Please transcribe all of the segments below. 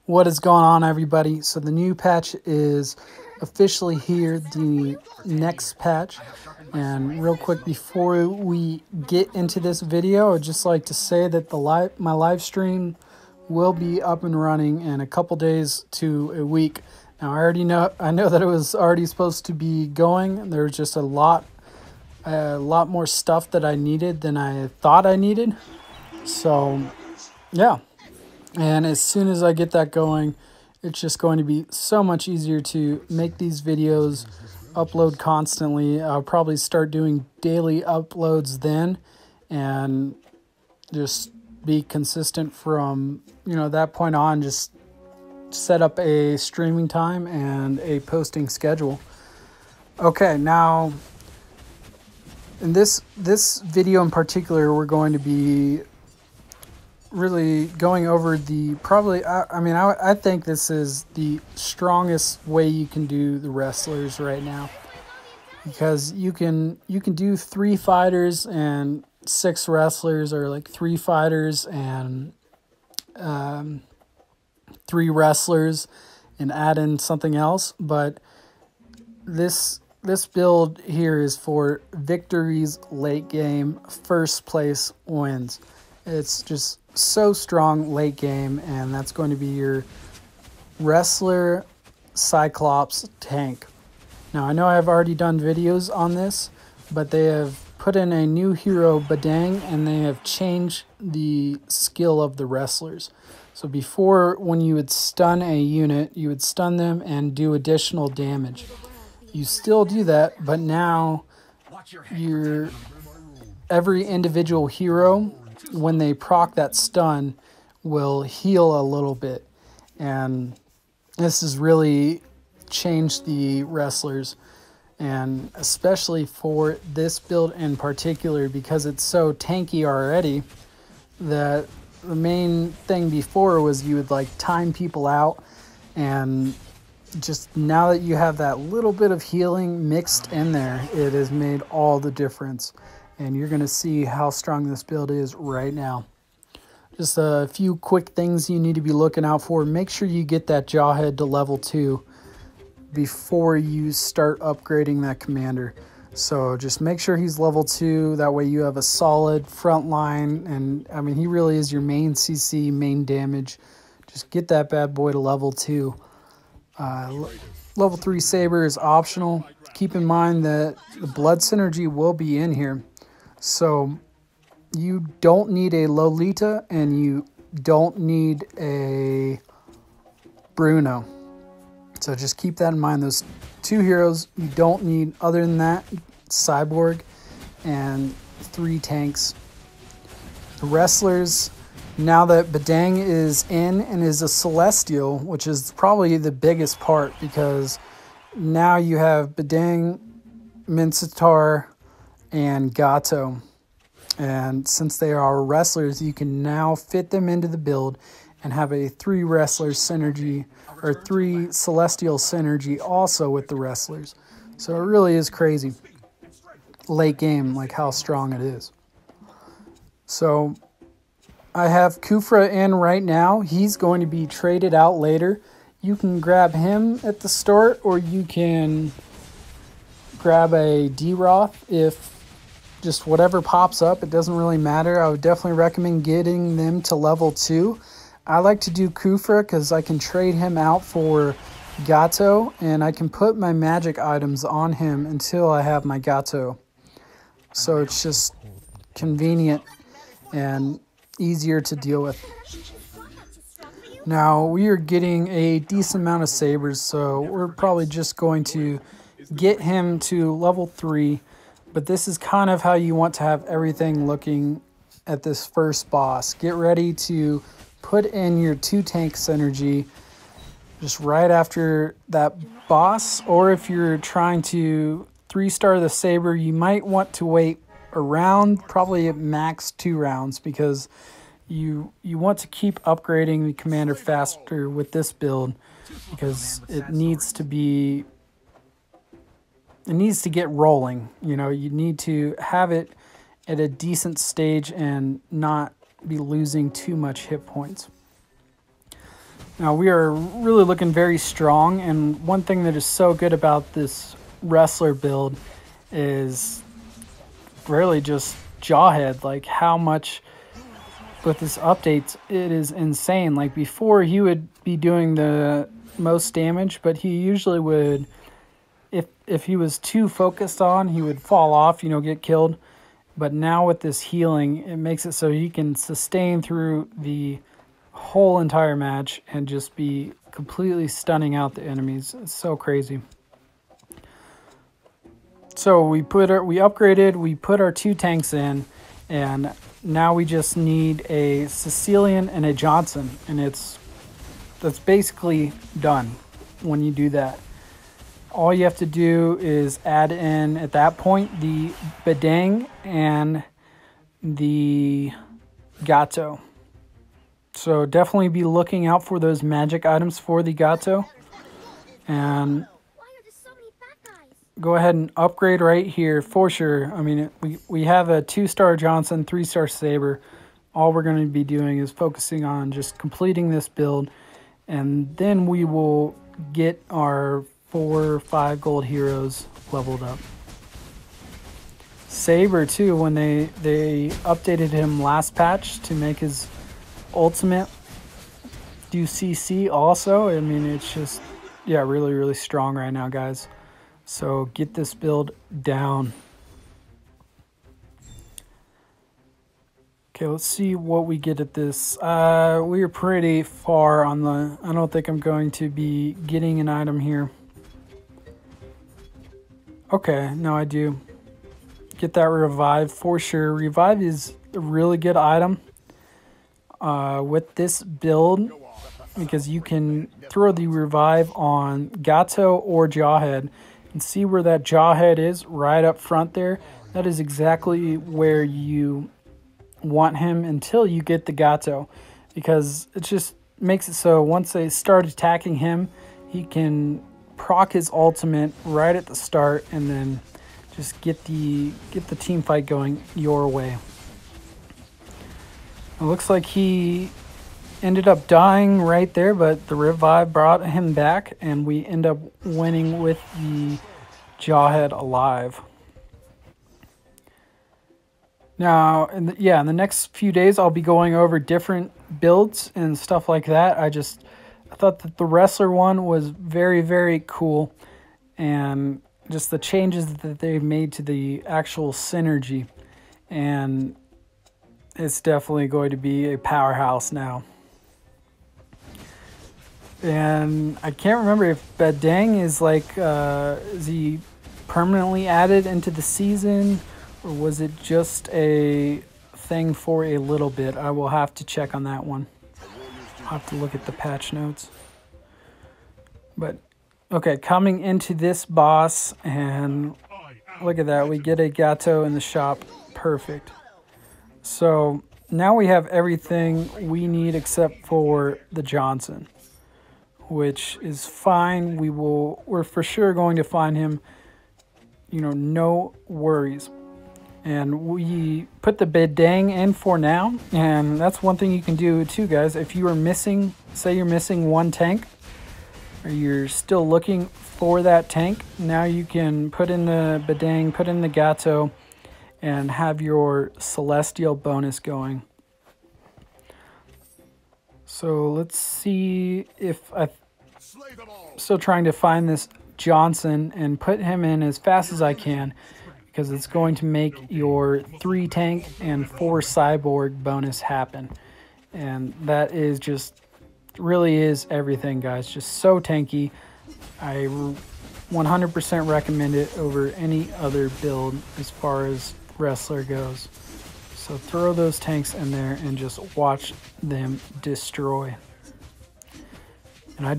What is going on, everybody? So the new patch is officially here, the next patch. And real quick before we get into this video, I'd just like to say that my live stream will be up and running in a couple days to a week. Now I know that it was already supposed to be going. There's just a lot more stuff that I needed than I thought I needed. So yeah. And as soon as I get that going, it's just going to be so much easier to make these videos, upload constantly. I'll probably start doing daily uploads then and just be consistent from, that point on. Just set up a streaming time and a posting schedule. Okay, now in this video in particular, we're going to be really going over I think this is the strongest way you can do the wrestlers right now, because you can do 3 fighters and 6 wrestlers, or like 3 fighters and 3 wrestlers and add in something else. But this build here is for victories late game, first place wins. It's just so strong late game, and that's going to be your wrestler Cyclops tank. Now I know I've already done videos on this, but they have put in a new hero, Badang, and they have changed the skill of the wrestlers. So before, when you would stun a unit, you would stun them and do additional damage. You still do that, but now every individual hero, when they proc that stun, will heal a little bit. And this has really changed the wrestlers, and especially for this build in particular, because it's so tanky already, that the main thing before was you would like time people out, and just now that you have that little bit of healing mixed in there, it has made all the difference. And you're going to see how strong this build is right now. Just a few quick things you need to be looking out for. Make sure you get that Jawhead to level 2 before you start upgrading that commander. So just make sure he's level 2. That way you have a solid front line. And I mean, he really is your main CC, main damage. Just get that bad boy to level 2. Level 3 Saber is optional. Keep in mind that the blood synergy will be in here. So you don't need a Lolita, and you don't need a Bruno. So just keep that in mind. Those 2 heroes you don't need. Other than that, cyborg and 3 tanks. The wrestlers, now that Badang is in and is a Celestial, which is probably the biggest part, because now you have Badang, Mincetar, and Gato. And since they are wrestlers, you can now fit them into the build and have a 3 wrestlers synergy, or 3 celestial synergy also with the wrestlers. So it really is crazy late game, like how strong it is. So I have Kufra in right now. He's going to be traded out later. You can grab him at the start, or you can grab a D-Roth. If just whatever pops up, it doesn't really matter. I would definitely recommend getting them to level 2. I like to do Kufra because I can trade him out for Gato, and I can put my magic items on him until I have my Gato. So it's just convenient and easier to deal with. Now we are getting a decent amount of sabers, so we're probably just going to get him to level 3. But this is kind of how you want to have everything looking at this first boss. Get ready to put in your 2 tank synergy just right after that boss. Or if you're trying to 3-star the saber, you might want to wait around, probably at max 2 rounds, because you want to keep upgrading the commander faster with this build, because it needs to get rolling. You need to have it at a decent stage and not be losing too much hit points. Now we are really looking very strong, and one thing that is so good about this wrestler build is really just Jawhead. Like how much with this update, it is insane. Like before he would be doing the most damage, but he usually would, if he was too focused on, he would fall off, get killed. But now with this healing, it makes it so he can sustain through the whole entire match and just be completely stunning out the enemies. It's so crazy. So we upgraded, we put our 2 tanks in, and now we just need a Sicilian and a Johnson, and that's basically done when you do that. All you have to do is add in, at that point, the badang and the gato. So definitely be looking out for those magic items for the gato. And go ahead and upgrade right here for sure. I mean, we have a 2-star Johnson, 3-star Saber. All we're going to be doing is focusing on just completing this build. And then we will get our 4 or 5 gold heroes leveled up. Saber too, when they updated him last patch to make his ultimate do CC also. I mean, it's just, yeah, really, really strong right now, guys. So get this build down. Okay, let's see what we get at this. We are pretty far on the, I don't think I'm going to be getting an item here. Okay, no, I do. Get that revive for sure. Revive is a really good item with this build, because you can throw the revive on Gato or Jawhead and see where that Jawhead is right up front there. That is exactly where you want him until you get the Gato, because it just makes it so once they start attacking him, he can proc his ultimate right at the start and then just get the team fight going your way. It looks like he ended up dying right there, but the revive brought him back and we end up winning with the Jawhead alive. Now, in the next few days, I'll be going over different builds and stuff like that. I thought that the wrestler one was very, very cool, and just the changes that they've made to the actual synergy, and it's definitely going to be a powerhouse now. And I can't remember if Badang is like, is he permanently added into the season, or was it just a thing for a little bit? I will have to check on that one. I'll have to look at the patch notes. But, okay, coming into this boss, and look at that. We get a Gato in the shop. Perfect. So, now we have everything we need except for the Johnson, which is fine. We're for sure going to find him, no worries. And we put the badang in for now, and that's one thing you can do too, guys. If you are missing, say you're missing one tank, or you're still looking for that tank, now you can put in the badang, put in the Gato, and have your celestial bonus going. So let's see if I'm still trying to find this Johnson and put him in as fast as I can, because it's going to make your 3 tank and 4 cyborg bonus happen. And that is just, really is everything, guys. Just so tanky. I 100% recommend it over any other build as far as wrestler goes. So throw those tanks in there and just watch them destroy. And I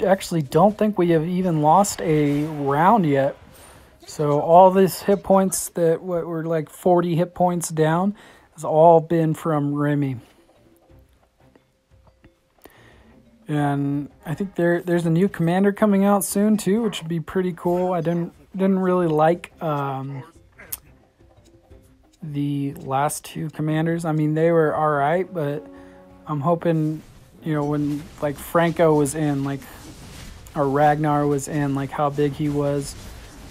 actually don't think we have even lost a round yet. So all these hit points that were like 40 hit points down has all been from Remy. And I think there's a new commander coming out soon too, which would be pretty cool. I didn't really like the last 2 commanders. I mean, they were alright, but I'm hoping you know, when like Franco was in, like, or Ragnar was in, like how big he was,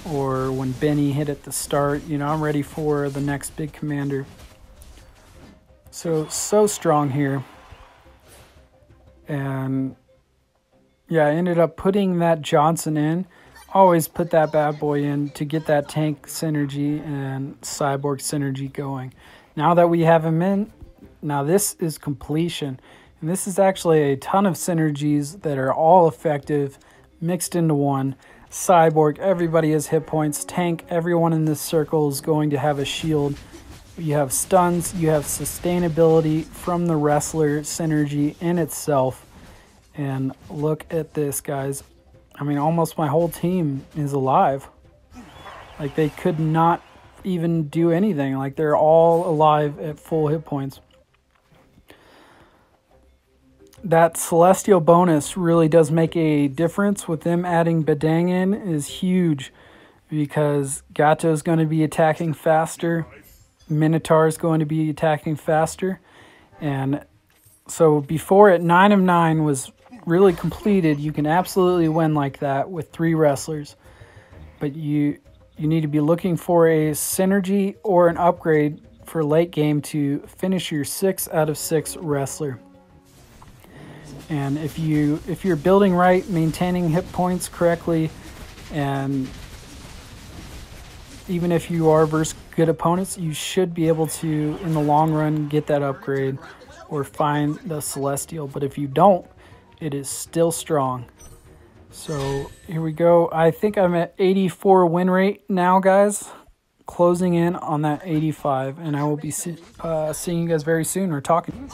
or when Benny hit at the start. You know, I'm ready for the next big commander. So strong here. And yeah, I ended up putting that Johnson in. Always put that bad boy in to get that tank synergy and cyborg synergy going. Now that we have him in, now this is completion. And this is actually a ton of synergies that are all effective, mixed into one. Cyborg, everybody has hit points. Tank, everyone in this circle is going to have a shield. You have stuns, you have sustainability from the wrestler synergy in itself. And look at this, guys. I mean, almost my whole team is alive. Like, they could not even do anything. Like, they're all alive at full hit points. That Celestial bonus really does make a difference. With them adding Badang in is huge, because Gato is going to be attacking faster. Minotaur is going to be attacking faster. And so before it, 9 of 9 was really completed. You can absolutely win like that with 3 wrestlers. But you need to be looking for a synergy or an upgrade for late game to finish your 6 out of 6 wrestler. And if you're building right, maintaining hit points correctly, and even if you are versus good opponents, you should be able to, in the long run, get that upgrade or find the Celestial. But if you don't, it is still strong. So here we go. I think I'm at 84 win rate now, guys. Closing in on that 85. And I will be seeing you guys very soon. We're talking.